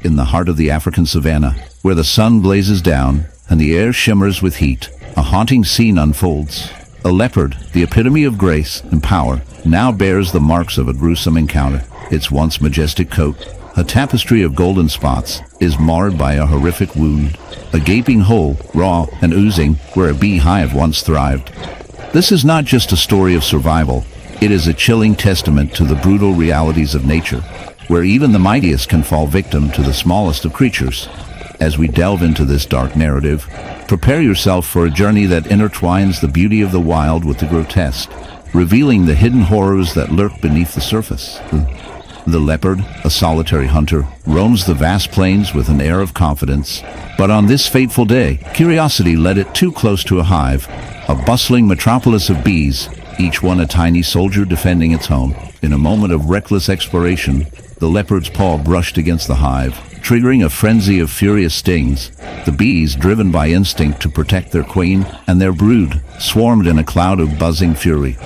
In the heart of the African savanna, where the sun blazes down and the air shimmers with heat, a haunting scene unfolds. A leopard, the epitome of grace and power, now bears the marks of a gruesome encounter. Its once majestic coat, a tapestry of golden spots, is marred by a horrific wound. A gaping hole, raw and oozing, where a beehive once thrived. This is not just a story of survival. It is a chilling testament to the brutal realities of nature, where even the mightiest can fall victim to the smallest of creatures. As we delve into this dark narrative, prepare yourself for a journey that intertwines the beauty of the wild with the grotesque, revealing the hidden horrors that lurk beneath the surface. The leopard, a solitary hunter, roams the vast plains with an air of confidence. But on this fateful day, curiosity led it too close to a hive, a bustling metropolis of bees, each one a tiny soldier defending its home. In a moment of reckless exploration, the leopard's paw brushed against the hive, triggering a frenzy of furious stings. The bees, driven by instinct to protect their queen and their brood, swarmed in a cloud of buzzing fury.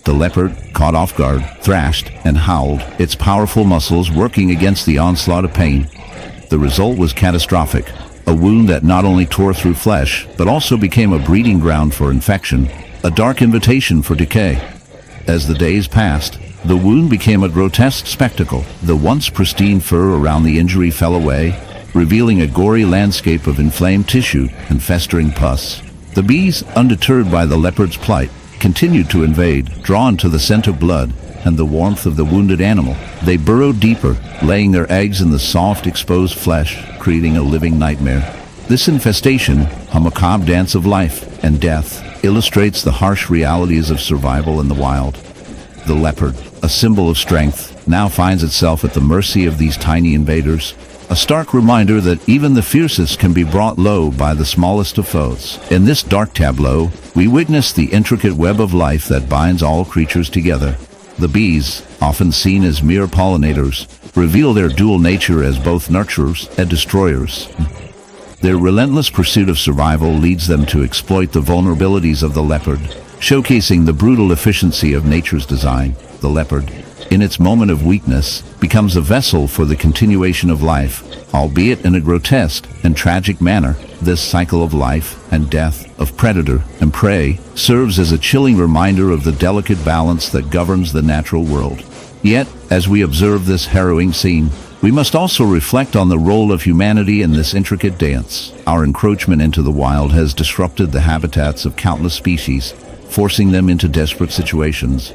The leopard, caught off guard, thrashed and howled, its powerful muscles working against the onslaught of pain. The result was catastrophic, a wound that not only tore through flesh, but also became a breeding ground for infection, a dark invitation for decay. As the days passed, the wound became a grotesque spectacle. The once pristine fur around the injury fell away, revealing a gory landscape of inflamed tissue and festering pus. The bees, undeterred by the leopard's plight, continued to invade, drawn to the scent of blood and the warmth of the wounded animal. They burrowed deeper, laying their eggs in the soft, exposed flesh, creating a living nightmare. This infestation, a macabre dance of life and death, illustrates the harsh realities of survival in the wild. The leopard, a symbol of strength, now finds itself at the mercy of these tiny invaders, a stark reminder that even the fiercest can be brought low by the smallest of foes. In this dark tableau, we witness the intricate web of life that binds all creatures together. The bees, often seen as mere pollinators, reveal their dual nature as both nurturers and destroyers. Their relentless pursuit of survival leads them to exploit the vulnerabilities of the leopard, showcasing the brutal efficiency of nature's design. The leopard, in its moment of weakness, becomes a vessel for the continuation of life, albeit in a grotesque and tragic manner. This cycle of life and death, of predator and prey, serves as a chilling reminder of the delicate balance that governs the natural world. Yet, as we observe this harrowing scene, we must also reflect on the role of humanity in this intricate dance. Our encroachment into the wild has disrupted the habitats of countless species, forcing them into desperate situations.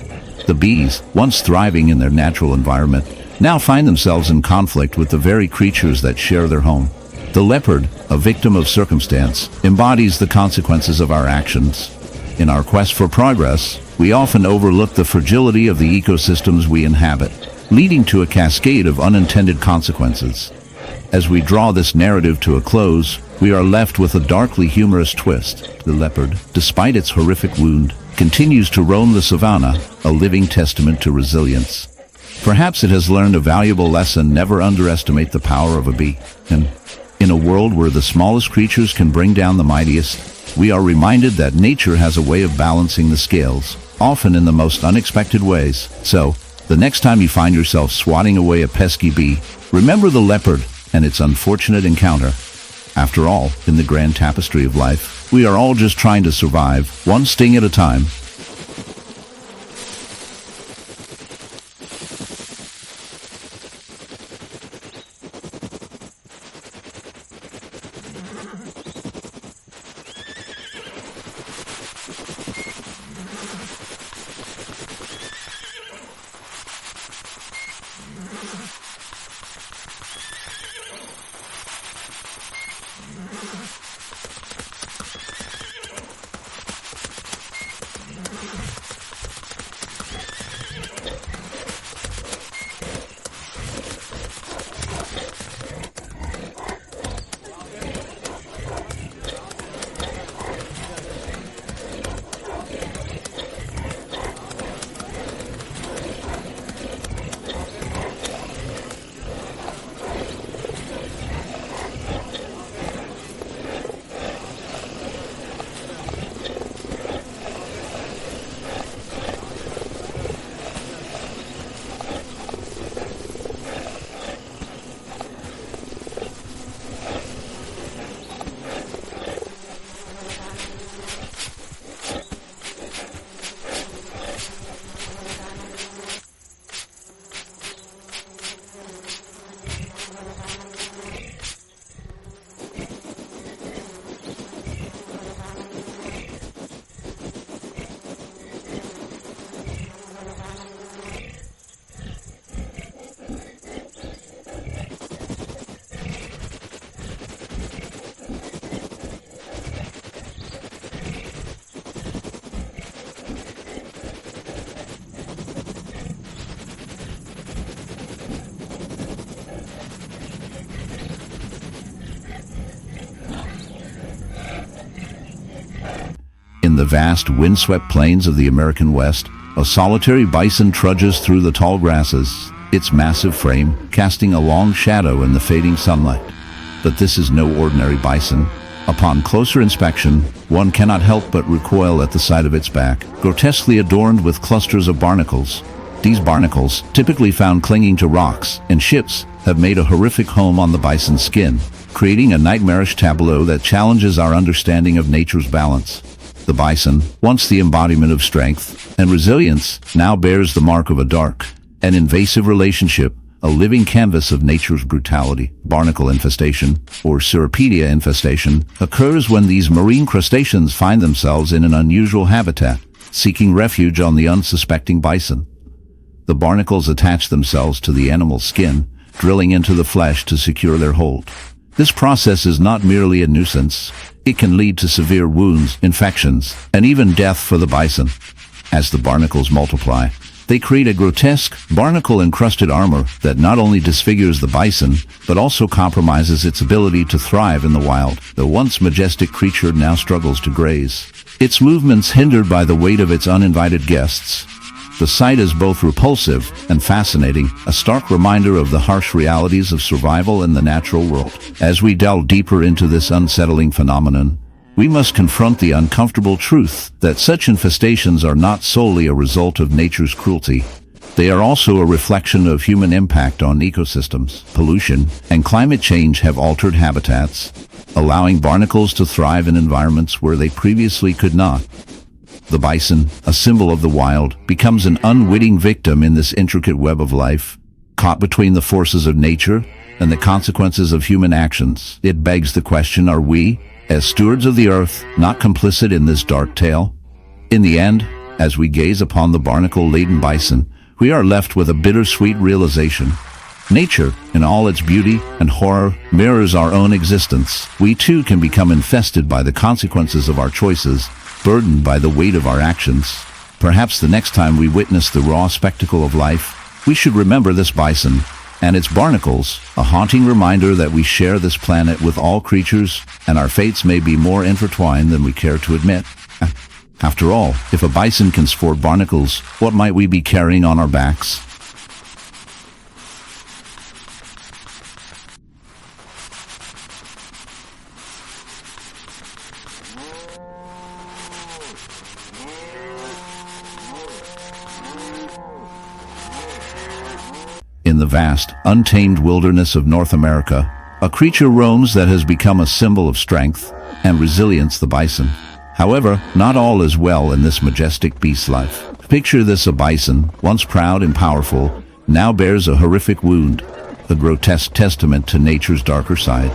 The bees, once thriving in their natural environment, now find themselves in conflict with the very creatures that share their home. The leopard, a victim of circumstance, embodies the consequences of our actions. In our quest for progress, we often overlook the fragility of the ecosystems we inhabit, leading to a cascade of unintended consequences. As we draw this narrative to a close, we are left with a darkly humorous twist. The leopard, despite its horrific wound, continues to roam the savanna, a living testament to resilience. Perhaps it has learned a valuable lesson: never underestimate the power of a bee. And in a world where the smallest creatures can bring down the mightiest, we are reminded that nature has a way of balancing the scales, often in the most unexpected ways. So, the next time you find yourself swatting away a pesky bee, remember the leopard and its unfortunate encounter. After all, in the grand tapestry of life, we are all just trying to survive, one sting at a time. In the vast, windswept plains of the American West, a solitary bison trudges through the tall grasses, its massive frame casting a long shadow in the fading sunlight. But this is no ordinary bison. Upon closer inspection, one cannot help but recoil at the sight of its back, grotesquely adorned with clusters of barnacles. These barnacles, typically found clinging to rocks and ships, have made a horrific home on the bison's skin, creating a nightmarish tableau that challenges our understanding of nature's balance. The bison, once the embodiment of strength and resilience, now bears the mark of a dark and invasive relationship, a living canvas of nature's brutality. Barnacle infestation, or Cirripedia infestation, occurs when these marine crustaceans find themselves in an unusual habitat, seeking refuge on the unsuspecting bison. The barnacles attach themselves to the animal's skin, drilling into the flesh to secure their hold. This process is not merely a nuisance. It can lead to severe wounds, infections, and even death for the bison. As the barnacles multiply, they create a grotesque, barnacle-encrusted armor that not only disfigures the bison, but also compromises its ability to thrive in the wild. The once majestic creature now struggles to graze, its movements hindered by the weight of its uninvited guests. The sight is both repulsive and fascinating, a stark reminder of the harsh realities of survival in the natural world. As we delve deeper into this unsettling phenomenon, we must confront the uncomfortable truth that such infestations are not solely a result of nature's cruelty. They are also a reflection of human impact on ecosystems. Pollution and climate change have altered habitats, allowing barnacles to thrive in environments where they previously could not. The bison, a symbol of the wild, becomes an unwitting victim in this intricate web of life, caught between the forces of nature and the consequences of human actions. It begs the question, are we, as stewards of the earth, not complicit in this dark tale? In the end, as we gaze upon the barnacle-laden bison, we are left with a bittersweet realization. Nature, in all its beauty and horror, mirrors our own existence. We too can become infested by the consequences of our choices, burdened by the weight of our actions. Perhaps the next time we witness the raw spectacle of life, we should remember this bison and its barnacles, a haunting reminder that we share this planet with all creatures, and our fates may be more intertwined than we care to admit. After all, if a bison can sport barnacles, what might we be carrying on our backs? In the vast, untamed wilderness of North America, a creature roams that has become a symbol of strength and resilience, the bison. However, not all is well in this majestic beast's life. Picture this: a bison, once proud and powerful, now bears a horrific wound, a grotesque testament to nature's darker side.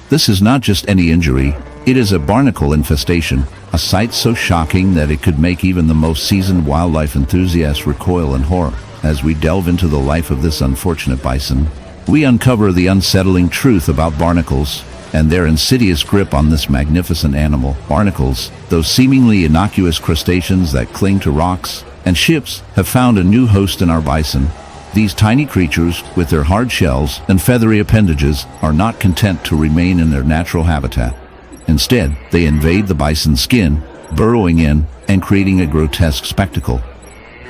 This is not just any injury, it is a barnacle infestation, a sight so shocking that it could make even the most seasoned wildlife enthusiast recoil in horror. As we delve into the life of this unfortunate bison, we uncover the unsettling truth about barnacles and their insidious grip on this magnificent animal. Barnacles, those seemingly innocuous crustaceans that cling to rocks and ships, have found a new host in our bison. These tiny creatures, with their hard shells and feathery appendages, are not content to remain in their natural habitat. Instead, they invade the bison's skin, burrowing in and creating a grotesque spectacle.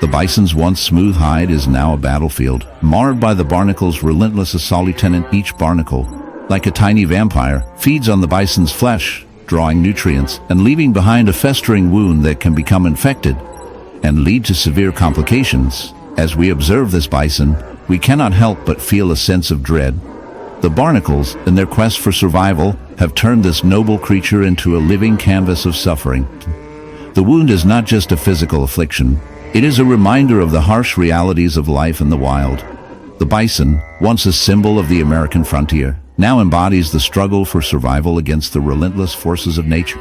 The bison's once smooth hide is now a battlefield, marred by the barnacle's relentless assault. Each barnacle, like a tiny vampire, feeds on the bison's flesh, drawing nutrients and leaving behind a festering wound that can become infected and lead to severe complications. As we observe this bison, we cannot help but feel a sense of dread. The barnacles, in their quest for survival, have turned this noble creature into a living canvas of suffering. The wound is not just a physical affliction. It is a reminder of the harsh realities of life in the wild. The bison, once a symbol of the American frontier, now embodies the struggle for survival against the relentless forces of nature.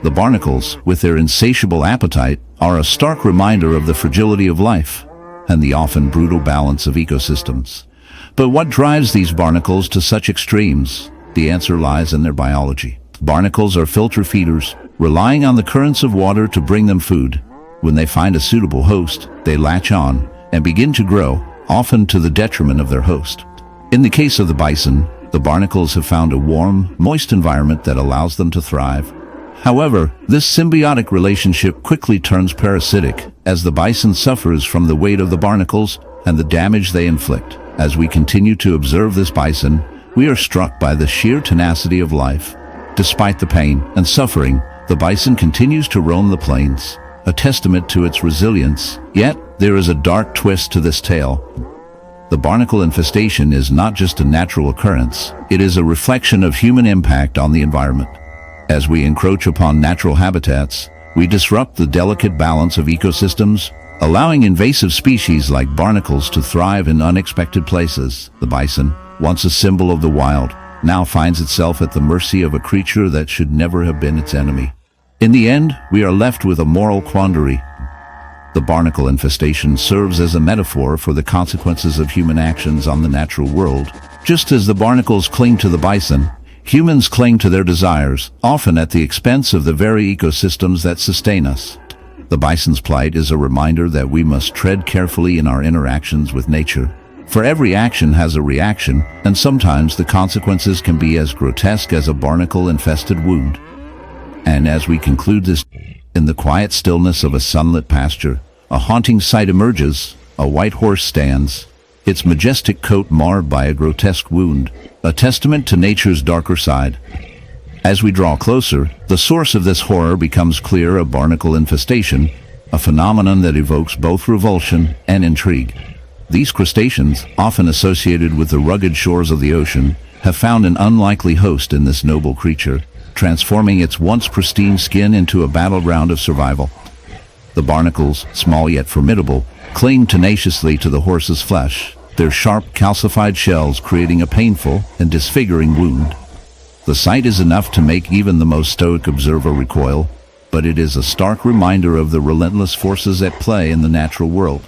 The barnacles, with their insatiable appetite, are a stark reminder of the fragility of life and the often brutal balance of ecosystems. But what drives these barnacles to such extremes? The answer lies in their biology. Barnacles are filter feeders, relying on the currents of water to bring them food. When they find a suitable host, they latch on and begin to grow, often to the detriment of their host. In the case of the bison, the barnacles have found a warm, moist environment that allows them to thrive. However, this symbiotic relationship quickly turns parasitic as the bison suffers from the weight of the barnacles and the damage they inflict. As we continue to observe this bison, we are struck by the sheer tenacity of life. Despite the pain and suffering, the bison continues to roam the plains, a testament to its resilience. Yet, there is a dark twist to this tale. The barnacle infestation is not just a natural occurrence, it is a reflection of human impact on the environment. As we encroach upon natural habitats, we disrupt the delicate balance of ecosystems, allowing invasive species like barnacles to thrive in unexpected places. The bison, once a symbol of the wild, now finds itself at the mercy of a creature that should never have been its enemy. In the end, we are left with a moral quandary. The barnacle infestation serves as a metaphor for the consequences of human actions on the natural world. Just as the barnacles cling to the bison, humans cling to their desires, often at the expense of the very ecosystems that sustain us. The bison's plight is a reminder that we must tread carefully in our interactions with nature. For every action has a reaction, and sometimes the consequences can be as grotesque as a barnacle-infested wound. And as we conclude this, in the quiet stillness of a sunlit pasture, a haunting sight emerges. A white horse stands, its majestic coat marred by a grotesque wound, a testament to nature's darker side. As we draw closer, the source of this horror becomes clear: a barnacle infestation, a phenomenon that evokes both revulsion and intrigue. These crustaceans, often associated with the rugged shores of the ocean, have found an unlikely host in this noble creature, transforming its once pristine skin into a battleground of survival. The barnacles, small yet formidable, cling tenaciously to the horse's flesh, their sharp, calcified shells creating a painful and disfiguring wound. The sight is enough to make even the most stoic observer recoil, but it is a stark reminder of the relentless forces at play in the natural world.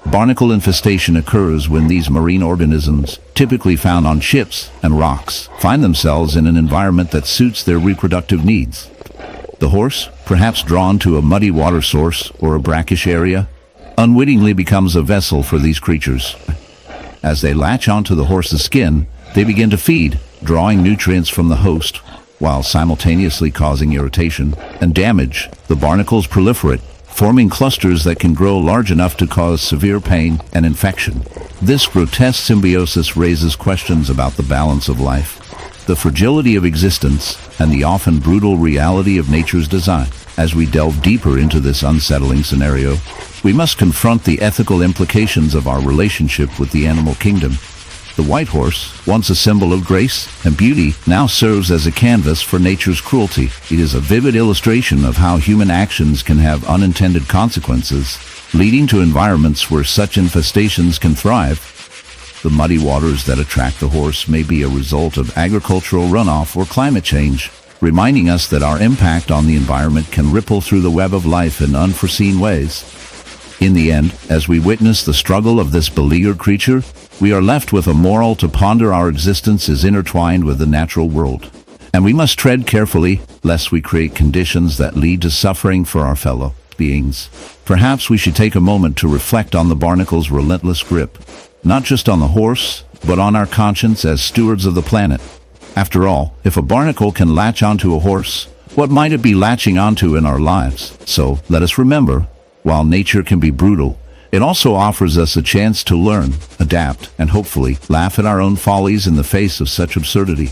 Barnacle infestation occurs when these marine organisms, typically found on ships and rocks, find themselves in an environment that suits their reproductive needs. The horse, perhaps drawn to a muddy water source or a brackish area, unwittingly becomes a vessel for these creatures. As they latch onto the horse's skin, they begin to feed, drawing nutrients from the host, while simultaneously causing irritation and damage. The barnacles proliferate, forming clusters that can grow large enough to cause severe pain and infection. This grotesque symbiosis raises questions about the balance of life, the fragility of existence, and the often brutal reality of nature's design. As we delve deeper into this unsettling scenario, we must confront the ethical implications of our relationship with the animal kingdom. The white horse, once a symbol of grace and beauty, now serves as a canvas for nature's cruelty. It is a vivid illustration of how human actions can have unintended consequences, leading to environments where such infestations can thrive. The muddy waters that attract the horse may be a result of agricultural runoff or climate change, reminding us that our impact on the environment can ripple through the web of life in unforeseen ways. In the end, as we witness the struggle of this beleaguered creature, we are left with a moral to ponder. Our existence is intertwined with the natural world, and we must tread carefully lest we create conditions that lead to suffering for our fellow beings. Perhaps we should take a moment to reflect on the barnacle's relentless grip, not just on the horse, but on our conscience as stewards of the planet. After all, if a barnacle can latch onto a horse, what might it be latching onto in our lives? So, let us remember, while nature can be brutal, it also offers us a chance to learn, adapt, and hopefully laugh at our own follies in the face of such absurdity.